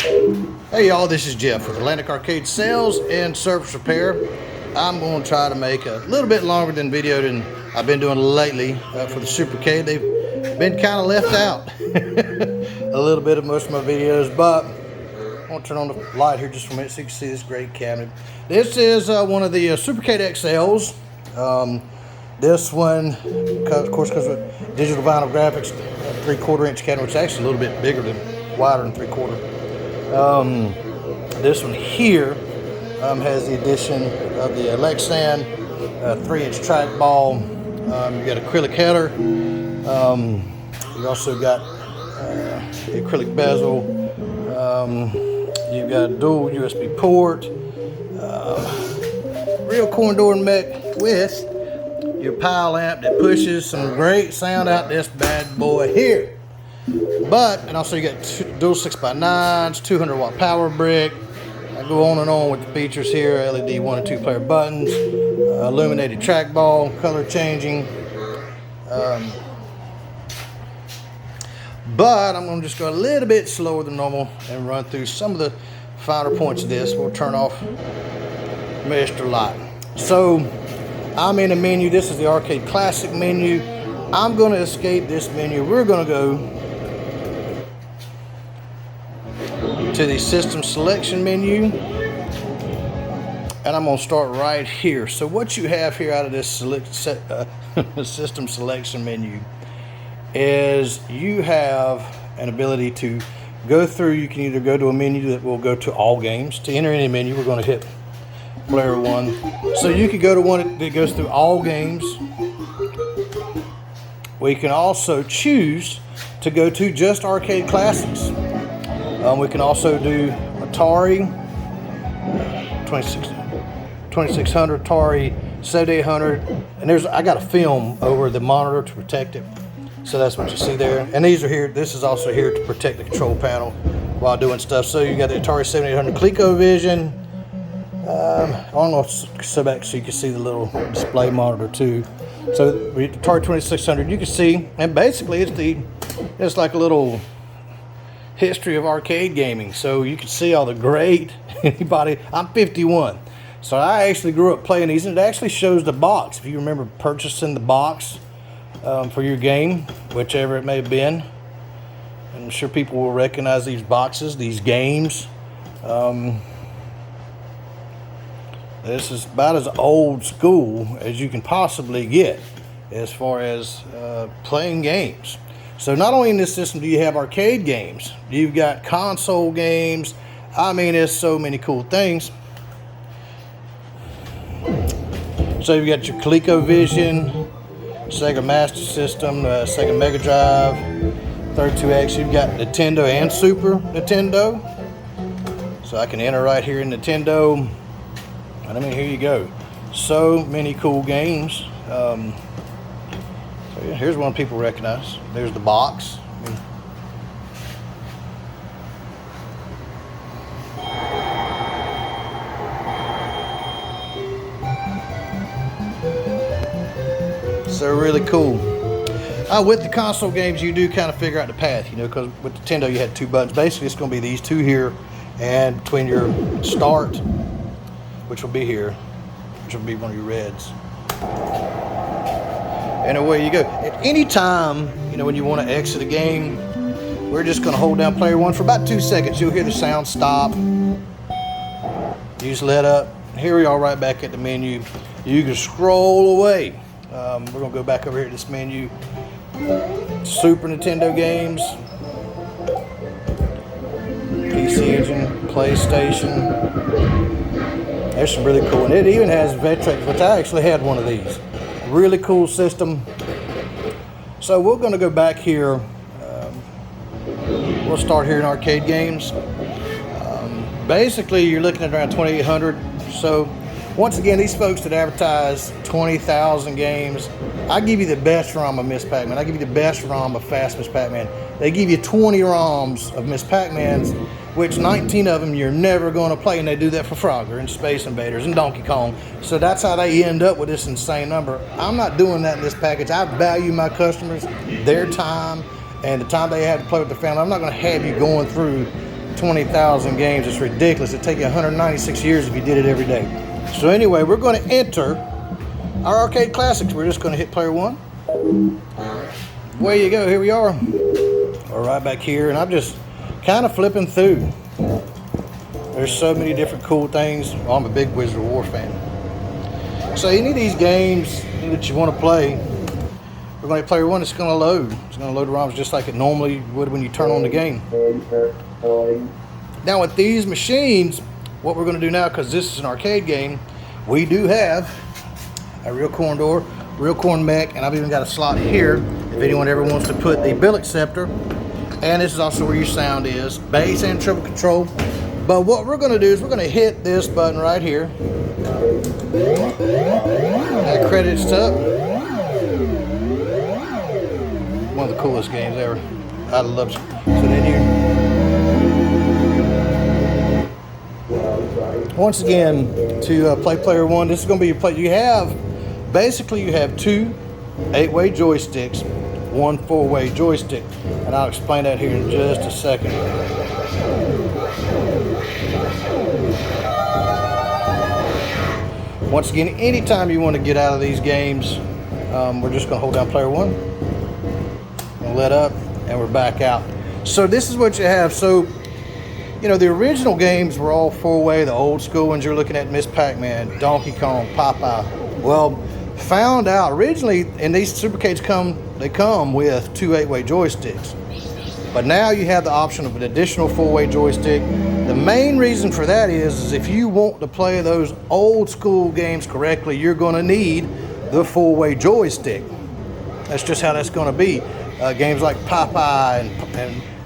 Hey y'all, this is Jeff with Atlantic Arcade Sales and Service Repair. I'm going to try to make a little bit longer than video than I've been doing lately for the Supercade. They've been kind of left out a little bit of most of my videos, but I want to turn on the light here just for a minute so you can see this great cabinet. This is one of the Supercade XLs. This one, of course, because of digital vinyl graphics, 3/4 inch cabinet, which is actually a little bit bigger than, wider than 3/4. This one here has the addition of the lexan, 3-inch trackball. You got acrylic header. You also got the acrylic bezel. You've got a dual USB port. Real corn door mech with your pile amp that pushes some great sound out this bad boy here. And also you got dual 6x9s, 200 watt power brick. I go on and on with the features here. LED 1 and 2 player buttons, illuminated trackball, color changing. But I'm going to just go a little bit slower than normal and run through some of the finer points of this. We'll turn off Mr. Light. So I'm in a menu. This is the Arcade Classic menu. I'm going to escape this menu. We're going to go to the System Selection menu. And I'm going to start right here. So what you have here out of this System Selection menu is you have an ability to go through. You can either go to a menu that will go to all games. To enter any menu, we're going to hit player 1. So you could go to one that goes through all games. We can also choose to go to just arcade classics. We can also do Atari 2600, Atari 7800, and I got a film over the monitor to protect it. So that's what you see there. And these are here. This is also here to protect the control panel while doing stuff. So you got the Atari 7800 ColecoVision. I'm going to sit back so you can see the little display monitor too. So the Atari 2600, you can see, and basically it's like a little history of arcade gaming. So you can see all the great anybody. I'm 51, so I actually grew up playing these, and it actually shows the box. If you remember purchasing the box for your game, whichever it may have been, I'm sure people will recognize these boxes, these games. This is about as old school as you can possibly get as far as playing games. So not only in this system do you have arcade games, you've got console games. I mean, there's so many cool things. So you've got your ColecoVision, Sega Master System, Sega Mega Drive, 32X. You've got Nintendo and Super Nintendo. So I can enter right here in Nintendo. And I mean, here you go. So many cool games. So yeah, here's one people recognize. There's the box. So really cool. With the console games, you do kind of figure out the path, you know, because with Nintendo you had 2 buttons. Basically, it's going to be these 2 here, and between your start, which will be here, which will be one of your reds. And away you go. At any time, you know, when you want to exit a game, we're just going to hold down player 1 for about 2 seconds. You'll hear the sound stop. You just let up. Here we are right back at the menu. You can scroll away. We're going to go back over here to this menu. Super Nintendo games. PC Engine, PlayStation. There's some really cool, and it even has Vectrex, which I actually had one of these. Really cool system. So we're going to go back here. We'll start here in arcade games. Basically, you're looking at around 2,800. So once again, these folks that advertise 20,000 games, I give you the best ROM of Miss Pac-Man. I give you the best ROM of Fast Miss Pac-Man. They give you 20 ROMs of Miss Pac-Mans, which 19 of them you're never going to play, and they do that for Frogger and Space Invaders and Donkey Kong. So that's how they end up with this insane number. I'm not doing that in this package. I value my customers, their time, and the time they have to play with their family. I'm not going to have you going through 20,000 games. It's ridiculous. It'd take you 196 years if you did it every day. So anyway, we're going to enter our arcade classics. We're just going to hit player 1. Away you go. Here we are. We're right back here, and I'm just kind of flipping through. There's so many different cool things. Well, I'm a big Wizard of War fan. So any of these games that you want to play, we're going to hit player 1. It's going to load. It's going to load the ROMs just like it normally would when you turn on the game. Now with these machines, what we're going to do now, because this is an arcade game, we do have a real corn door, real corn mech, and I've even got a slot here if anyone ever wants to put the bill acceptor. And this is also where your sound is, bass and treble control. But what we're going to do is we're going to hit this button right here. That credits up. One of the coolest games ever. I love it. So then you, once again, to play player 1, this is going to be your play. You have 2 8-way joysticks, 1 4-way joystick, and I'll explain that here in just a second. Once again, anytime you want to get out of these games, we're just going to hold down player 1, and let up, and we're back out. So this is what you have. So, you know, the original games were all 4-way, the old school ones. You're looking at Miss Pac-Man, Donkey Kong, Popeye. Well, found out originally, and these Supercades come with 2 8-way joysticks. But now you have the option of an additional 4-way joystick. The main reason for that is if you want to play those old school games correctly, you're going to need the 4-way joystick. That's just how that's going to be. Games like Popeye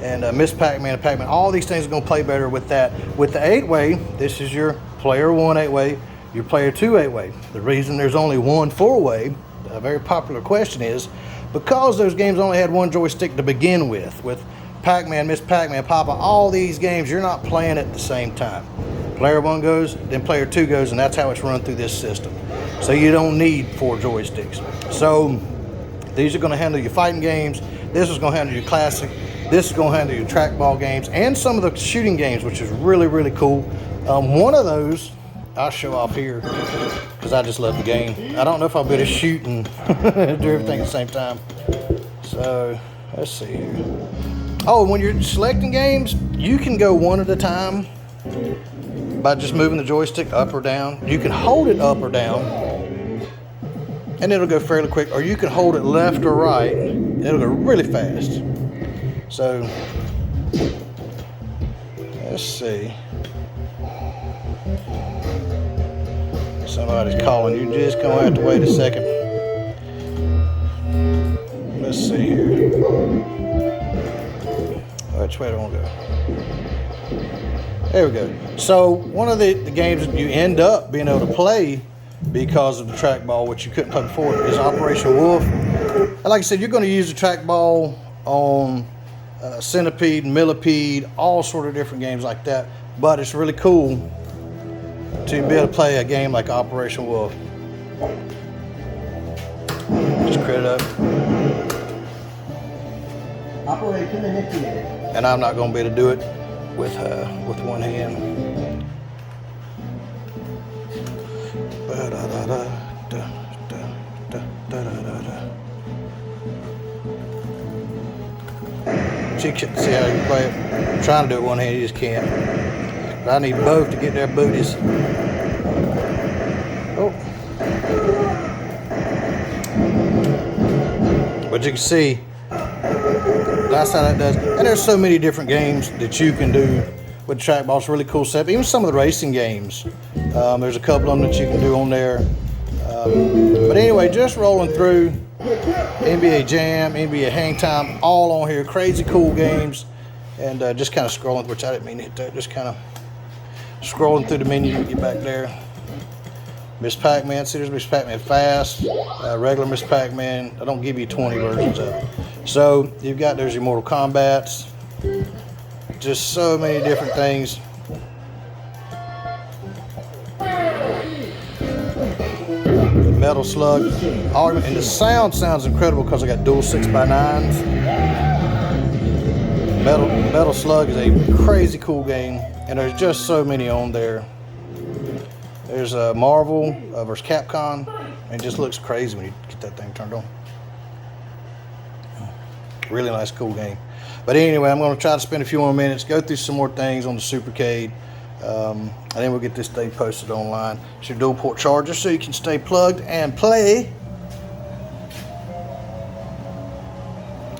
and Miss Pac-Man and Pac-Man, all these things are going to play better with that. With the 8-way, this is your player 1 8-way, your player 2 8-way. The reason there's only 1 4-way, a very popular question, is because those games only had 1 joystick to begin with. With Pac-Man, Miss Pac-Man, Popeye, all these games, you're not playing at the same time. Player 1 goes, then player 2 goes, and that's how it's run through this system. So you don't need 4 joysticks. So these are going to handle your fighting games. This is going to handle your classic. This is going to handle your trackball games and some of the shooting games, which is really, really cool. One of those I'll show off here because I just love the game. I don't know if I'll be able to shoot and do everything at the same time. So let's see here. Oh, when you're selecting games, you can go one at a time by just moving the joystick up or down. You can hold it up or down, and it'll go fairly quick, or you can hold it left or right, and it'll go really fast. So, let's see. Somebody's calling. You're just going to have to wait a second. Let's see here. Which way do I want to go? There we go. So one of the games that you end up being able to play because of the trackball, which you couldn't play before, is Operation Wolf. And like I said, you're going to use the trackball on Centipede, Millipede, all sort of different games like that. But it's really cool to be able to play a game like Operation Wolf. Just credit up. Operation initiated. And I'm not going to be able to do it with one hand. You can see how you play it. I'm trying to do it one hand, you just can't. But I need both to get their booties. Oh. But you can see that's how that does. And there's so many different games that you can do with the trackball. It's a really cool setup. Even some of the racing games. There's a couple of them that you can do on there. But anyway, just rolling through NBA Jam, NBA Hang Time, all on here. Crazy cool games. And just kind of scrolling, which I didn't mean to hit that. Just kind of scrolling through the menu to get back there. Miss Pac-Man, see there's Miss Pac-Man Fast, regular Miss Pac-Man. I don't give you 20 versions of it. So you've got, there's your Mortal Kombats, just so many different things. Metal Slug, and the sound sounds incredible because I got dual 6x9s. Metal Slug is a crazy cool game, and there's just so many on there. There's Marvel versus Capcom, and it just looks crazy when you get that thing turned on. Really nice, cool game. But anyway, I'm going to try to spend a few more minutes, go through some more things on the Supercade, and then we'll get this thing posted online. It's your dual port charger, so you can stay plugged and play.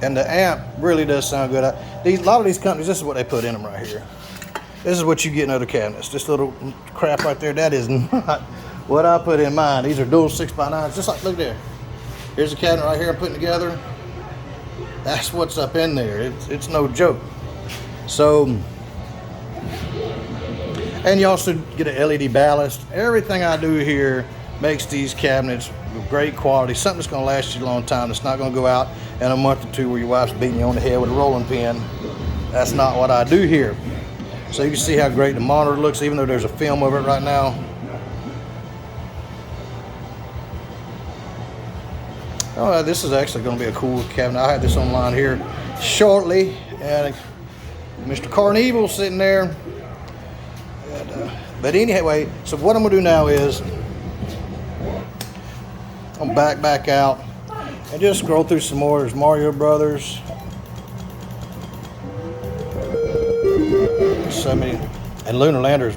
And the amp really does sound good. A lot of these companies, this is what they put in them right here. This is what you get in other cabinets. This little crap right there, that is not what I put in mine. These are dual 6x9s, just like, look there. Here's a cabinet right here I'm putting together. That's what's up in there. It's no joke. So, and you also get an LED ballast. Everything I do here makes these cabinets of great quality, something that's going to last you a long time. It's not going to go out in a month or two where your wife's beating you on the head with a rolling pin. That's not what I do here. So you can see how great the monitor looks, even though there's a film over it right now. Oh, this is actually going to be a cool cabinet. I had this online here shortly, and Mr. Carnival sitting there. And, but anyway, so what I'm going to do now is I'm back out and just scroll through some more. There's Mario Brothers. So many, and Lunar Landers.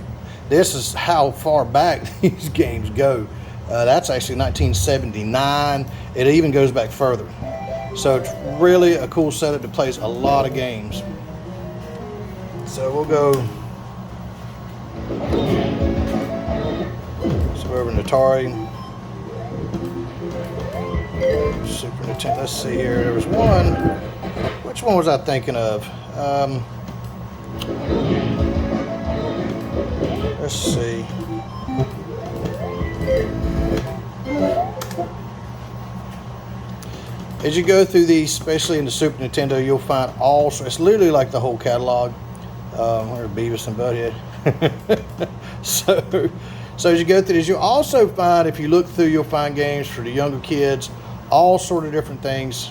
This is how far back these games go. That's actually 1979. It even goes back further. So it's really a cool setup that plays a lot of games. So we'll go. So we're over in Atari, Super Nintendo. Let's see here. There was one. Which one was I thinking of? Let's see. As you go through these, especially in the Super Nintendo, you'll find all sorts. It's literally like the whole catalog. Where Beavis and Butthead. so as you go through this, you'll also find, if you look through, you'll find games for the younger kids, all sort of different things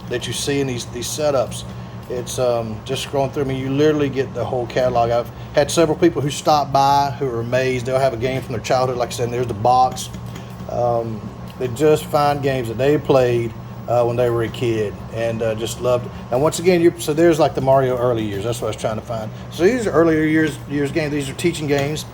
that you see in these setups. It's just scrolling through. I mean, you literally get the whole catalog. I've had several people who stop by who are amazed. They'll have a game from their childhood, like I said, and there's the box. They just find games that they played when they were a kid and just loved it. And once again, so there's like the Mario early years. That's what I was trying to find. So these are earlier years games. These are teaching games.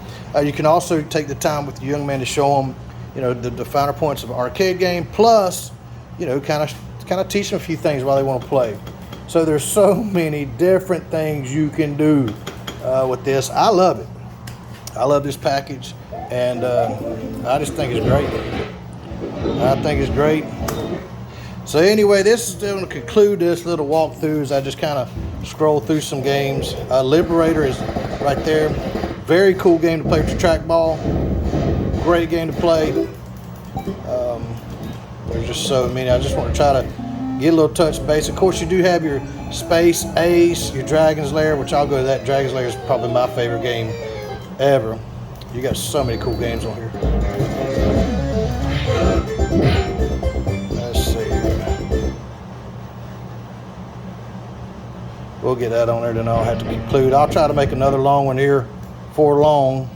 You can also take the time with the young man to show them, you know, the finer points of an arcade game. Plus, you know, kind of teach them a few things while they want to play. So there's so many different things you can do with this. I love it. I love this package, and I just think it's great. I think it's great. So anyway, this is going to conclude this little walkthrough as I just kind of scroll through some games. Liberator is right there. Very cool game to play with your trackball. Great game to play. There's just so many. I just want to try to get a little touch base. Of course, you do have your Space Ace, your Dragon's Lair, which I'll go to that. Dragon's Lair is probably my favorite game ever. You got so many cool games on here. Let's see here. We'll get that on there, then I'll have to conclude. I'll try to make another long one here for long.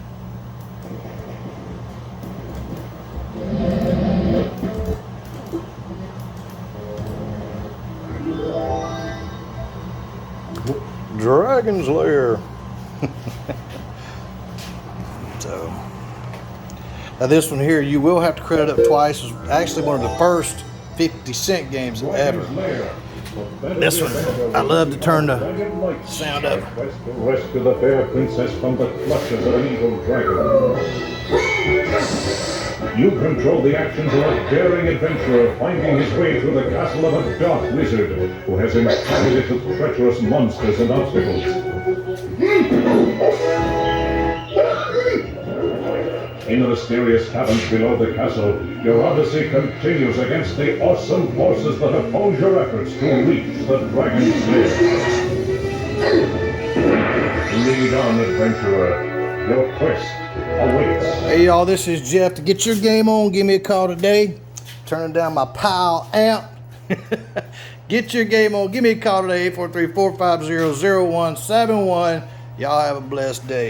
Dragon's Lair. So now this one here, you will have to credit up twice. It's actually one of the first 50-cent games ever. This one, I love to turn the sound up. Rescue the fair princess from the clutches of an evil dragon. You control the actions of a daring adventurer finding his way through the castle of a dark wizard who has enchanted it with treacherous monsters and obstacles. In the mysterious caverns below the castle, your odyssey continues against the awesome forces that oppose your efforts to reach the dragon's lair. Lead on, adventurer. Your quest awaits. Hey y'all, this is Jeff. To get your game on, give me a call today. Turning down my PAL amp. Get your game on. Give me a call today, 843-450-0171. Y'all have a blessed day.